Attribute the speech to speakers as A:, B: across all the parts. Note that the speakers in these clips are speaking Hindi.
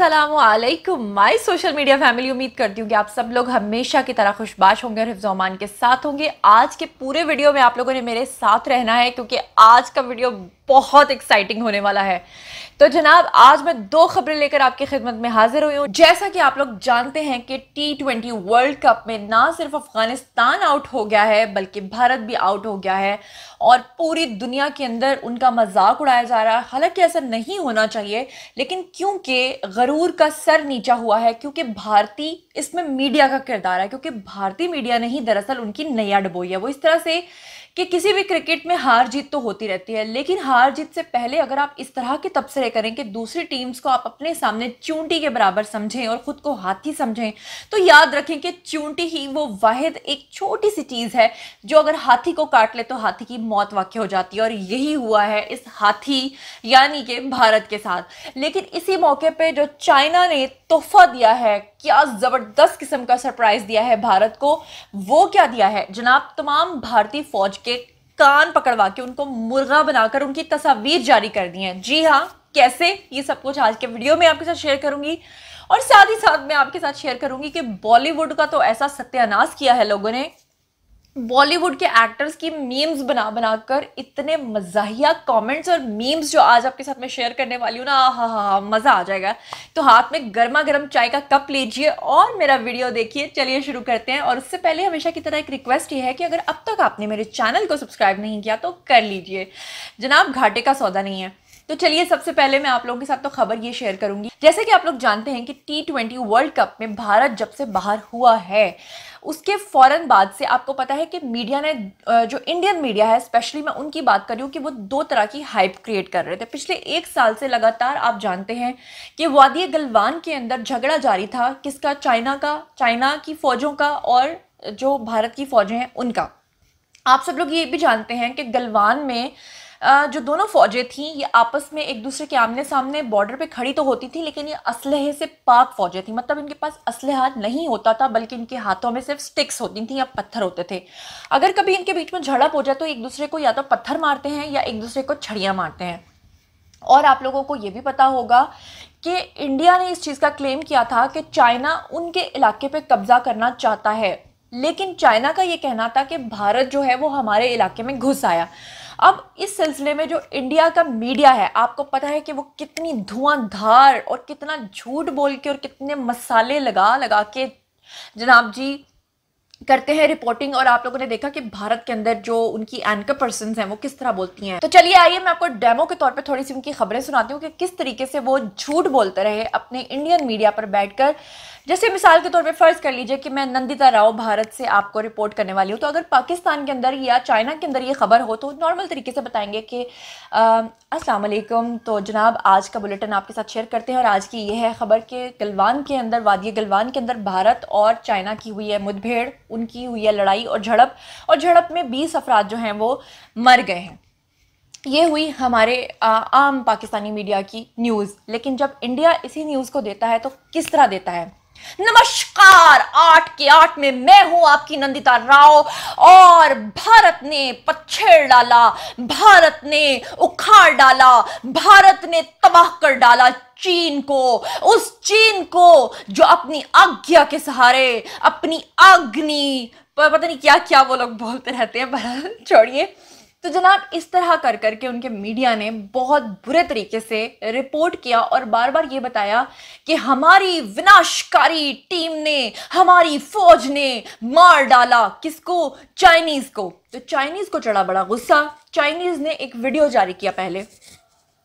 A: अस्सलामुअलैकुम माय सोशल मीडिया फैमिली। उम्मीद करती हूँ कि आप सब लोग हमेशा की तरह खुशबाश होंगे और हिफ्ज़ अमान के साथ होंगे। आज के पूरे वीडियो में आप लोगों ने मेरे साथ रहना है क्योंकि आज का वीडियो बहुत एक्साइटिंग होने वाला है। तो जनाब, आज मैं दो खबरें लेकर आपकी खिदमत में हाजिर हुई हूँ। जैसा कि आप लोग जानते हैं कि T20 वर्ल्ड कप में ना सिर्फ अफगानिस्तान आउट हो गया है बल्कि भारत भी आउट हो गया है और पूरी दुनिया के अंदर उनका मजाक उड़ाया जा रहा है। हालांकि ऐसा नहीं होना चाहिए, लेकिन क्योंकि गरूर का सर नीचा हुआ है, क्योंकि भारतीय इसमें मीडिया का किरदार है, क्योंकि भारतीय मीडिया ने ही दरअसल उनकी नैया डुबोई है। वो इस तरह से कि किसी भी क्रिकेट में हार जीत तो होती रहती है, लेकिन हार जीत से पहले अगर आप इस तरह के तबसरे करें कि दूसरी टीम्स को आप अपने सामने चूंटी के बराबर समझें और खुद को हाथी समझें, तो याद रखें कि चूंटी ही वो वाहिद एक छोटी सी चीज है जो अगर हाथी को काट ले तो हाथी की मौत वाक़ई हो जाती है। और यही हुआ है इस हाथी यानी कि भारत के साथ। लेकिन इसी मौके पे जो चाइना ने तोहफा दिया है, क्या जबरदस्त किस्म का सरप्राइज दिया है भारत को। वो क्या दिया है जनाब? तमाम भारतीय फौज के कान पकड़वा के उनको मुर्गा बनाकर उनकी तस्वीर जारी कर दी है। जी हाँ, कैसे, ये सब कुछ आज के वीडियो में आपके साथ शेयर करूंगी। और साथ ही साथ मैं आपके साथ शेयर करूंगी कि बॉलीवुड का तो ऐसा सत्यानाश किया है लोगों ने। बॉलीवुड के एक्टर्स की मीम्स बना बनाकर इतने मजाहिया कमेंट्स और मीम्स जो आज आपके साथ मैं शेयर करने वाली हूँ ना, हा मजा आ जाएगा। तो हाथ में गर्मा गर्म चाय का कप लीजिए और मेरा वीडियो देखिए। चलिए शुरू करते हैं। और उससे पहले हमेशा की तरह एक रिक्वेस्ट ये है कि अगर अब तक आपने मेरे चैनल को सब्सक्राइब नहीं किया तो कर लीजिए जनाब, घाटे का सौदा नहीं है। तो चलिए, सबसे पहले मैं आप लोगों के साथ तो खबर ये शेयर करूंगी। जैसे कि आप लोग जानते हैं कि T20 वर्ल्ड कप में भारत जब से बाहर हुआ है उसके फौरन बाद से आपको पता है कि मीडिया ने, जो इंडियन मीडिया है स्पेशली, मैं उनकी बात कर रही हूँ कि वो दो तरह की हाइप क्रिएट कर रहे थे। पिछले एक साल से लगातार आप जानते हैं कि वादी गलवान के अंदर झगड़ा जारी था। किसका? चाइना की फौजों का और जो भारत की फौजें हैं उनका। आप सब लोग ये भी जानते हैं कि गलवान में जो दोनों फौजें थीं ये आपस में एक दूसरे के आमने सामने बॉर्डर पे खड़ी तो होती थी, लेकिन ये असलहे से पाक फौजें थी। मतलब इनके पास असलहा नहीं होता था बल्कि इनके हाथों में सिर्फ स्टिक्स होती थी या पत्थर होते थे। अगर कभी इनके बीच में झड़प हो जाए तो एक दूसरे को या तो पत्थर मारते हैं या एक दूसरे को छड़ियाँ मारते हैं। और आप लोगों को ये भी पता होगा कि इंडिया ने इस चीज़ का क्लेम किया था कि चाइना उनके इलाके पे कब्जा करना चाहता है, लेकिन चाइना का ये कहना था कि भारत जो है वो हमारे इलाके में घुस आया। अब इस सिलसिले में जो इंडिया का मीडिया है, आपको पता है कि वो कितनी धुआंधार और कितना झूठ बोल के और कितने मसाले लगा लगा के जनाब जी करते हैं रिपोर्टिंग। और आप लोगों ने देखा कि भारत के अंदर जो उनकी एंकर पर्सन्स हैं वो किस तरह बोलती हैं। तो चलिए आइए मैं आपको डेमो के तौर पे थोड़ी सी उनकी खबरें सुनाती हूँ कि किस तरीके से वो झूठ बोलते रहे अपने इंडियन मीडिया पर बैठकर। जैसे मिसाल के तौर पे फर्ज कर लीजिए कि मैं नंदिता राव भारत से आपको रिपोर्ट करने वाली हूँ, तो अगर पाकिस्तान के अंदर या चाइना के अंदर ये खबर हो तो नॉर्मल तरीके से बताएंगे कि अस्सलाम वालेकुम। तो जनाब, आज का बुलेटिन आपके साथ शेयर करते हैं और आज की ये है खबर कि गलवान के अंदर, वादी गलवान के अंदर भारत और चाइना की हुई है मुठभेड़, उनकी हुई है लड़ाई और झड़प में 20 अफराद जो हैं वो मर गए हैं। ये हुई हमारे आम पाकिस्तानी मीडिया की न्यूज़। लेकिन जब इंडिया इसी न्यूज़ को देता है तो किस तरह देता है? नमस्कार, 8 के 8 में मैं हूं आपकी नंदिता राव और भारत ने पछेड़ डाला, भारत ने उखाड़ डाला, भारत ने तबाह कर डाला चीन को, उस चीन को जो अपनी आज्ञा के सहारे, अपनी अग्नि, पता नहीं क्या क्या वो लोग बोलते रहते हैं, छोड़िए। तो जनाब, इस तरह कर करके उनके मीडिया ने बहुत बुरे तरीके से रिपोर्ट किया और बार बार ये बताया कि हमारी विनाशकारी टीम ने, हमारी फौज ने मार डाला। किसको? चाइनीज को। तो चाइनीज को चढ़ा बड़ा गुस्सा। चाइनीज ने एक वीडियो जारी किया पहले।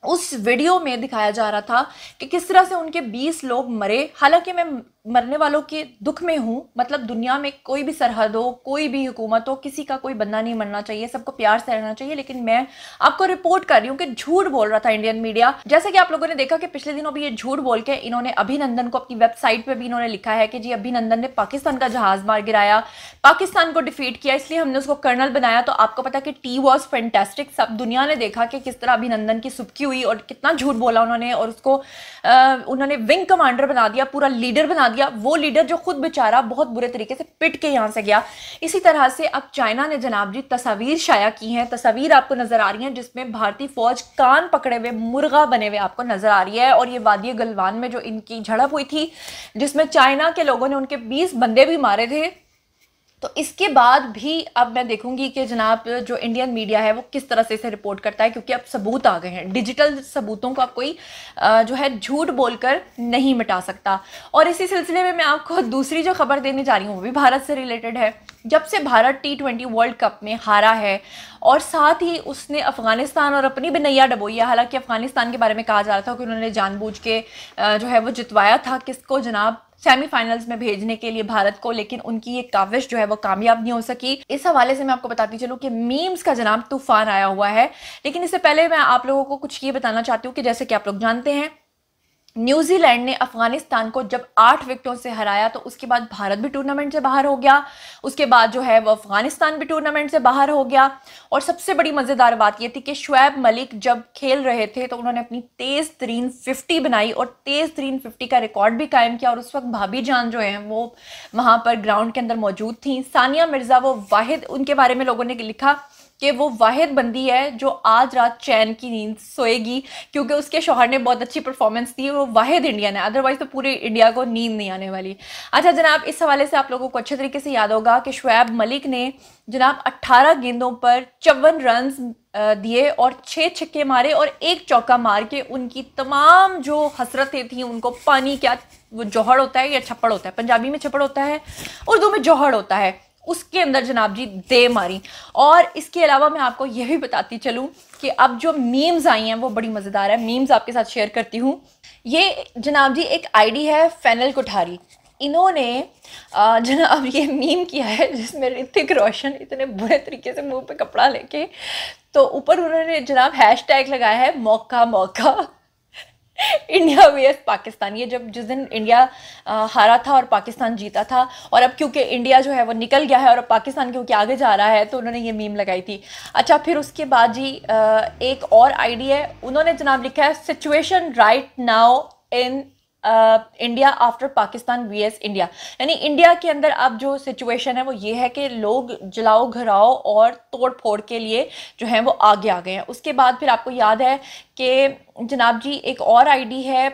A: उस वीडियो में दिखाया जा रहा था कि किस तरह से उनके 20 लोग मरे। हालांकि मैं मरने वालों के दुख में हूँ। मतलब दुनिया में कोई भी सरहद हो, कोई भी हुकूमत हो, किसी का कोई बंदा नहीं मरना चाहिए, सबको प्यार से रहना चाहिए। लेकिन मैं आपको रिपोर्ट कर रही हूँ कि झूठ बोल रहा था इंडियन मीडिया। जैसे कि आप लोगों ने देखा कि पिछले दिनों भी ये झूठ बोल के इन्होंने अभिनंदन को, अपनी वेबसाइट पर भी इन्होंने लिखा है कि जी अभिनंदन ने पाकिस्तान का जहाज मार गिराया, पाकिस्तान को डिफीट किया, इसलिए हमने उसको कर्नल बनाया। तो आपको पता कि टी वॉज फैंटेस्टिक। सब दुनिया ने देखा कि किस तरह अभिनंदन की सुबकी हुई और कितना झूठ बोला उन्होंने, और उसको उन्होंने विंग कमांडर बना दिया, पूरा लीडर बना दिया। वो लीडर जो खुद बेचारा बहुत बुरे तरीके से पिट के यहाँ से गया। इसी तरह से अब चाइना ने जनाब जी तस्वीर शाया की हैं, तस्वीर आपको नजर आ रही हैं जिसमें भारतीय फौज कान पकड़े हुए मुर्गा बने हुए आपको नजर आ रही है। और ये वादी गलवान में जो इनकी झड़प हुई थी जिसमें चाइना के लोगों ने उनके 20 बंदे भी मारे थे, तो इसके बाद भी अब मैं देखूंगी कि जनाब जो इंडियन मीडिया है वो किस तरह से इसे रिपोर्ट करता है, क्योंकि अब सबूत आ गए हैं। डिजिटल सबूतों को अब कोई जो है झूठ बोलकर नहीं मिटा सकता। और इसी सिलसिले में मैं आपको दूसरी जो खबर देने जा रही हूँ वो भी भारत से रिलेटेड है। जब से भारत T20 वर्ल्ड कप में हारा है और साथ ही उसने अफगानिस्तान और अपनी भी नैया डबोई है, हालांकि अफगानिस्तान के बारे में कहा जा रहा था कि उन्होंने जानबूझ के जो है वो जितवाया था किसको, जनाब सेमीफाइनल्स में भेजने के लिए भारत को, लेकिन उनकी ये काविश जो है वो कामयाब नहीं हो सकी। इस हवाले से मैं आपको बताती चलूं कि मीम्स का जनाब तूफान आया हुआ है। लेकिन इससे पहले मैं आप लोगों को कुछ ये बताना चाहती हूँ कि जैसे कि आप लोग जानते हैं न्यूजीलैंड ने अफगानिस्तान को जब 8 विकेटों से हराया तो उसके बाद भारत भी टूर्नामेंट से बाहर हो गया, उसके बाद जो है वो अफगानिस्तान भी टूर्नामेंट से बाहर हो गया। और सबसे बड़ी मज़ेदार बात ये थी कि शुएब मलिक जब खेल रहे थे तो उन्होंने अपनी तेज़ तरीन 50 बनाई और तेज़ तरीन 50 का रिकॉर्ड भी कायम किया। और उस वक्त भाभी जान जो है वो वहाँ पर ग्राउंड के अंदर मौजूद थी। सानिया मिर्ज़ा वो वाहिद, उनके बारे में लोगों ने लिखा कि वो वाहिद बंदी है जो आज रात चैन की नींद सोएगी, क्योंकि उसके शौहर ने बहुत अच्छी परफॉर्मेंस दी। वो वाहिद इंडियन है, अदरवाइज तो पूरे इंडिया को नींद नहीं आने वाली। अच्छा जनाब, इस हवाले से आप लोगों को अच्छे तरीके से याद होगा कि शुएब मलिक ने जनाब 18 गेंदों पर 54 रन दिए और 6 छक्के मारे और 1 चौका मार के उनकी तमाम जो हसरतें थी उनको पानी, क्या वो जौहर होता है या छप्पड़ होता है, पंजाबी में छप्पड़ होता है, उर्दू में जौहर होता है, उसके अंदर जनाब जी दे मारी। और इसके अलावा मैं आपको यह भी बताती चलूं कि अब जो मीम्स आई हैं वो बड़ी मज़ेदार है। मीम्स आपके साथ शेयर करती हूँ। ये जनाब जी एक आईडी है फैनल कोठारी, इन्होंने जनाब ये मीम किया है जिसमें ऋतिक रोशन इतने बुरे तरीके से मुंह पे कपड़ा लेके, तो ऊपर उन्होंने जनाब हैशटैग लगाया है मौका मौका इंडिया vs पाकिस्तान। ये जब जिस दिन इंडिया हारा था और पाकिस्तान जीता था, और अब क्योंकि इंडिया जो है वो निकल गया है और अब पाकिस्तान क्योंकि आगे जा रहा है तो उन्होंने ये मीम लगाई थी। अच्छा, फिर उसके बाद जी एक और आईडी है, उन्होंने जनाब लिखा है situation right now in India after Pakistan vs India, यानी इंडिया के अंदर अब जो सिचुएशन है वो ये है कि लोग जलाओ घराओ और तोड़ फोड़ के लिए जो है वो आगे आ गए हैं। उसके बाद फिर आपको याद है कि जनाब जी एक और आईडी है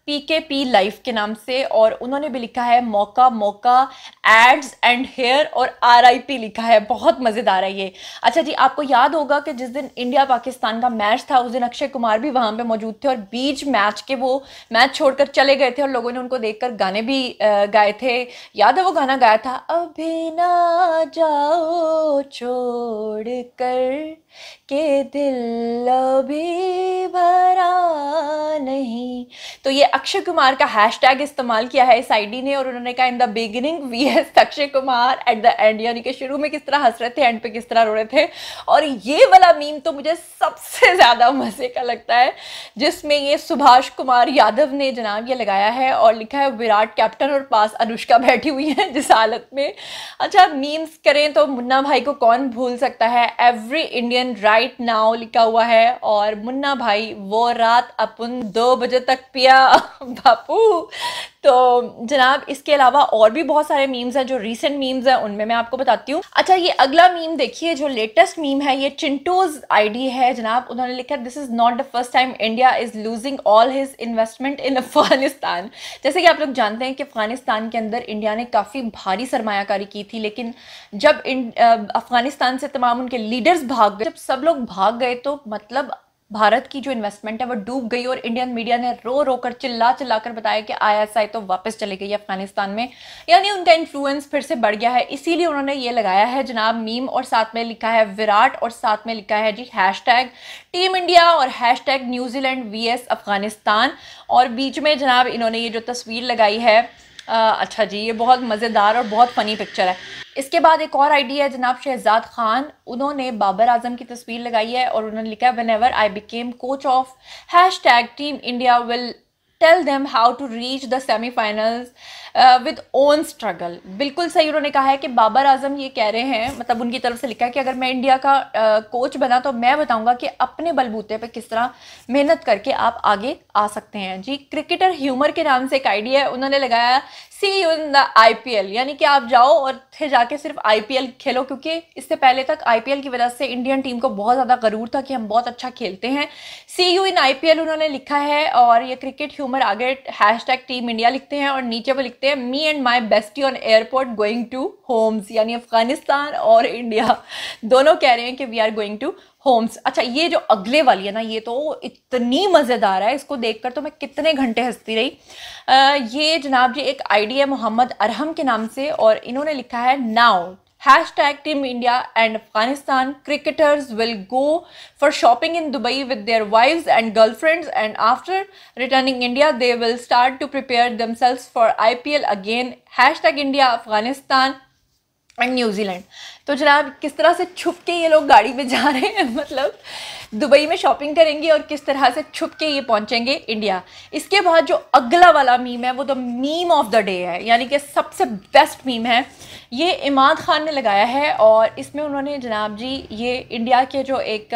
A: PKP लाइफ के नाम से, और उन्होंने भी लिखा है मौका मौका एड्स एंड हेयर और RIP लिखा है। बहुत मज़ेदार है ये। अच्छा जी, आपको याद होगा कि जिस दिन इंडिया पाकिस्तान का मैच था उस दिन अक्षय कुमार भी वहाँ पे मौजूद थे और बीच मैच के वो मैच छोड़कर चले गए थे और लोगों ने उनको देखकर गाने भी गाए थे। याद है वो गाना गाया था, अभी ना जाओ छोड़ कर के दिल अभी भरा नहीं। तो ये अक्षय कुमार का हैशटैग इस्तेमाल किया है इस आईडी ने, और उन्होंने कहा in the beginning vs Akshay Kumar at the end, यानी कि शुरू में किस तरह हंस रहे थे, एंड पे किस तरह रो रहे थे। और ये वाला मीम तो मुझे सबसे ज्यादा मजे का लगता है, जिसमें ये सुभाष कुमार यादव ने जनाब ये लगाया है और लिखा है विराट कैप्टन और पास अनुष्का बैठी हुई है जिस हालत में। अच्छा, मीम्स करें तो मुन्ना भाई को कौन भूल सकता है, एवरी इंडियन राइट नाउ लिखा हुआ है, और मुन्ना भाई वो रात अपन 2 बजे तक पिया बापू। तो जनाब इसके अलावा और भी बहुत सारे मीम्स हैं जो रीसेंट मीम्स हैं, उनमें मैं आपको बताती हूँ। अच्छा, ये अगला मीम देखिए, जो लेटेस्ट मीम है ये चिंटूज आईडी है जनाब। उन्होंने लिखा this is not the first time India is losing all his investment इन अफगानिस्तान। जैसे कि आप लोग जानते हैं कि अफगानिस्तान के अंदर इंडिया ने काफ़ी भारी सरमायाकारी की थी, लेकिन जब अफगानिस्तान से तमाम उनके लीडर्स भाग गए, जब सब लोग भाग गए तो मतलब भारत की जो इन्वेस्टमेंट है वो डूब गई। और इंडियन मीडिया ने रो रो कर चिल्ला चिल्ला कर बताया कि ISI तो वापस चले गई अफगानिस्तान में, यानी उनका इन्फ्लुएंस फिर से बढ़ गया है। इसीलिए उन्होंने ये लगाया है जनाब मीम, और साथ में लिखा है विराट और साथ में लिखा है जी हैशटैग टीम इंडिया और हैशटैग न्यूजीलैंड vs अफगानिस्तान, और बीच में जनाब इन्होंने ये जो तस्वीर लगाई है अच्छा जी, ये बहुत मज़ेदार और बहुत फ़नी पिक्चर है। इसके बाद एक और आईडी है जनाब शहजाद खान, उन्होंने बाबर आजम की तस्वीर लगाई है और उन्होंने लिखा है whenever I became coach of hashtag team India will tell them how to reach the semifinals with own struggle. बिल्कुल सही उन्होंने कहा है कि बाबर आजम ये कह रहे हैं, मतलब उनकी तरफ से लिखा है कि अगर मैं इंडिया का कोच बना तो मैं बताऊंगा कि अपने बलबूते पे किस तरह मेहनत करके आप आगे आ सकते हैं। जी, क्रिकेटर ह्यूमर के नाम से एक आइडिया उन्होंने लगाया, सी यू इन द आईपीएल, यानी कि आप जाओ और फिर जाके सिर्फ आईपीएल खेलो, क्योंकि इससे पहले तक आईपीएल की वजह से इंडियन टीम को बहुत ज़्यादा गरूर था कि हम बहुत अच्छा खेलते हैं। सी यू इन आईपीएल उन्होंने लिखा है, और ये क्रिकेट ह्यूमर आगे हैशटैग टीम इंडिया लिखते हैं और नीचे वो लिखते हैं me and my bestie on airport going to homes, यानी अफगानिस्तान और इंडिया दोनों कह रहे हैं कि we are going to homes. अच्छा, ये जो अगले वाली है ना, ये तो इतनी मज़ेदार है, इसको देखकर तो मैं कितने घंटे हंसती रही। ये जनाब जी एक आईडी है मोहम्मद अरहम के नाम से, और इन्होंने लिखा है now hashtag team India and Afghanistan cricketers will go for shopping in Dubai with their wives and girlfriends and after returning India they will start to prepare themselves for IPL again hashtag India Afghanistan and New Zealand. तो जनाब किस तरह से छुप के ये लोग गाड़ी में जा रहे हैं, मतलब दुबई में शॉपिंग करेंगे और किस तरह से छुप के ये पहुंचेंगे इंडिया। इसके बाद जो अगला वाला मीम है वो तो मीम ऑफ द डे है, यानी कि सबसे बेस्ट मीम है। ये इमाद खान ने लगाया है, और इसमें उन्होंने जनाब जी ये इंडिया के जो एक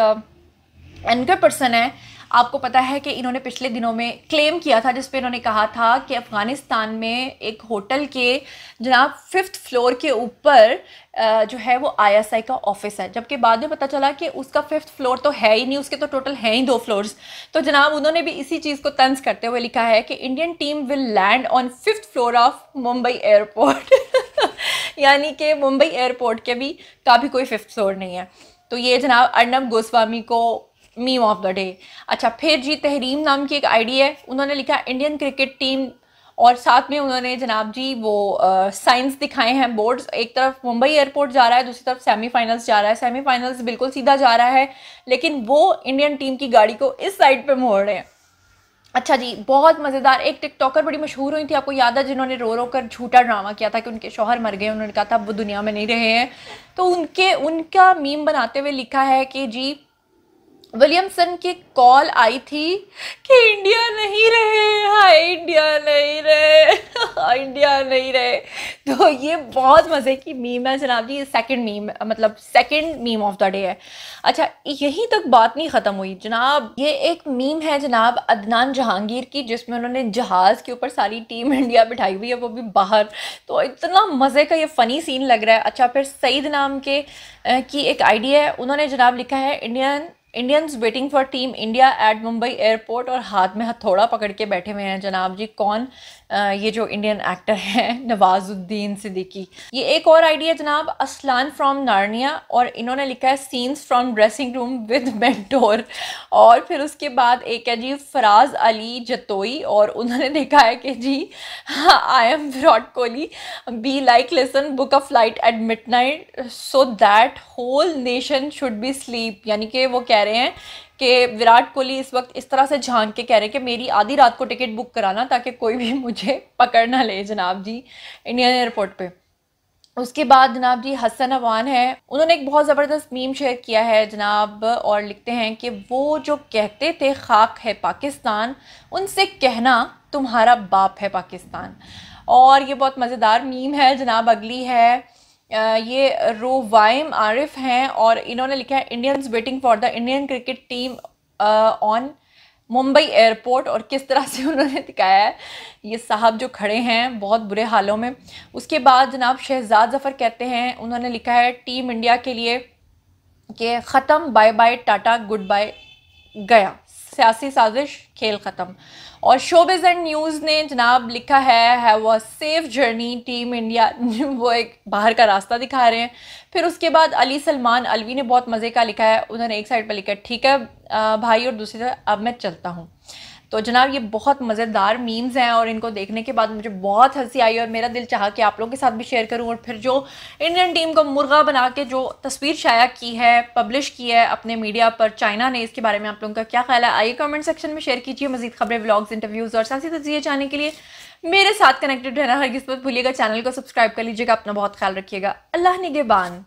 A: एंकर पर्सन है, आपको पता है कि इन्होंने पिछले दिनों में क्लेम किया था जिस पे इन्होंने कहा था कि अफ़गानिस्तान में एक होटल के जनाब 5th फ्लोर के ऊपर जो है वो आईएसआई का ऑफिस है, जबकि बाद में पता चला कि उसका 5th फ्लोर तो है ही नहीं, उसके तो टोटल हैं ही 2 फ्लोर्स। तो जनाब उन्होंने भी इसी चीज़ को तंज करते हुए लिखा है कि Indian team will land on 5th floor of Mumbai airport यानी कि मुंबई एयरपोर्ट के भी का भी कोई 5th फ्लोर नहीं है। तो ये जनाब अर्नब गोस्वामी को मीम ऑफ द डे। अच्छा, फिर जी तहरीम नाम की एक आईडी है, उन्होंने लिखा इंडियन क्रिकेट टीम, और साथ में उन्होंने जनाब जी वो साइंस दिखाए हैं बोर्ड्स, एक तरफ मुंबई एयरपोर्ट जा रहा है, दूसरी तरफ सेमीफाइनल्स जा रहा है। सेमीफाइनल्स बिल्कुल सीधा जा रहा है, लेकिन वो इंडियन टीम की गाड़ी को इस साइड पे मोड़ रहे हैं। अच्छा जी, बहुत मज़ेदार। एक टिकटॉकर बड़ी मशहूर हुई थी, आपको याद है, जिन्होंने रो रो कर झूठा ड्रामा किया था कि उनके शौहर मर गए, उन्होंने कहा था अब वो दुनिया में नहीं रहे हैं। तो उनका मीम बनाते हुए लिखा है कि जी विलियमसन की कॉल आई थी कि इंडिया नहीं रहे, हाय इंडिया नहीं रहे हाय इंडिया नहीं रहे। तो ये बहुत मज़े की मीम है जनाब जी, सेकंड मीम, मतलब second meme of the day है। अच्छा, यहीं तक बात नहीं ख़त्म हुई जनाब, ये एक मीम है जनाब अदनान जहांगीर की, जिसमें उन्होंने जहाज़ के ऊपर सारी टीम इंडिया बिठाई हुई है, वो भी बाहर। तो इतना मज़े का ये फ़नी सीन लग रहा है। अच्छा, फिर सईद नाम के की एक आईडी है, उन्होंने जनाब लिखा है Indians waiting for team India at Mumbai airport, और हाथ में हथौड़ा पकड़ के बैठे हुए हैं जनाब जी कौन, ये जो इंडियन एक्टर हैं नवाजुद्दीन सिद्दीकी। ये एक और आइडिया जनाब असलान फ्रॉम नार्निया, और इन्होंने लिखा है scenes from dressing room with mentor. और फिर उसके बाद एक है जी फराज अली जतोई, और उन्होंने लिखा है कि जी I am Virat Kohli, be like listen book a flight at midnight so that whole nation should be sleep, यानी कि वो कह रहे हैं कि विराट कोहली इस वक्त इस तरह से झांक के कह रहे हैं कि मेरी आधी रात को टिकट बुक कराना ताकि कोई भी मुझे पकड़ ना ले जनाब जी इंडियन एयरपोर्ट पे। उसके बाद जनाब जी हसन अवान है, उन्होंने एक बहुत ज़बरदस्त मीम शेयर किया है जनाब, और लिखते हैं कि वो जो कहते थे खाक है पाकिस्तान, उनसे कहना तुम्हारा बाप है पाकिस्तान। और ये बहुत मज़ेदार मीम है जनाब। अगली है ये रोवाइम आरिफ हैं, और इन्होंने लिखा है Indians waiting for the Indian cricket team on Mumbai airport, और किस तरह से उन्होंने दिखाया है ये साहब जो खड़े हैं बहुत बुरे हालों में। उसके बाद जनाब शहजाद ज़फ़र कहते हैं, उन्होंने लिखा है टीम इंडिया के लिए कि ख़त्म bye bye tata good bye गया, सियासी साजिश खेल ख़त्म। और शोबिज़ एंड न्यूज़ ने जनाब लिखा है have a safe journey team India वो एक बाहर का रास्ता दिखा रहे हैं। फिर उसके बाद अली सलमान अलवी ने बहुत मज़े का लिखा है, उन्होंने एक साइड पर लिखा है ठीक है भाई, और दूसरी तरफ अब मैं चलता हूँ। तो जनाब ये बहुत मज़ेदार मीम्स हैं, और इनको देखने के बाद मुझे बहुत हंसी आई, और मेरा दिल चाहा कि आप लोगों के साथ भी शेयर करूं। और फिर जो इंडियन टीम को मुर्गा बना के जो तस्वीर शाया की है, पब्लिश की है अपने मीडिया पर चाइना ने, इसके बारे में आप लोगों का क्या ख्याल है आइए कमेंट सेक्शन में शेयर कीजिए। मज़ीद खबरें, व्लॉग्स, इंटरव्यूज़ और साथ ही तज़किये जानने के लिए मेरे साथ कनेक्टेड रहना हरगिज़ मत भूलिएगा। चैनल को सब्सक्राइब कर लीजिएगा। अपना बहुत ख्याल रखिएगा। अल्लाह निगहबान।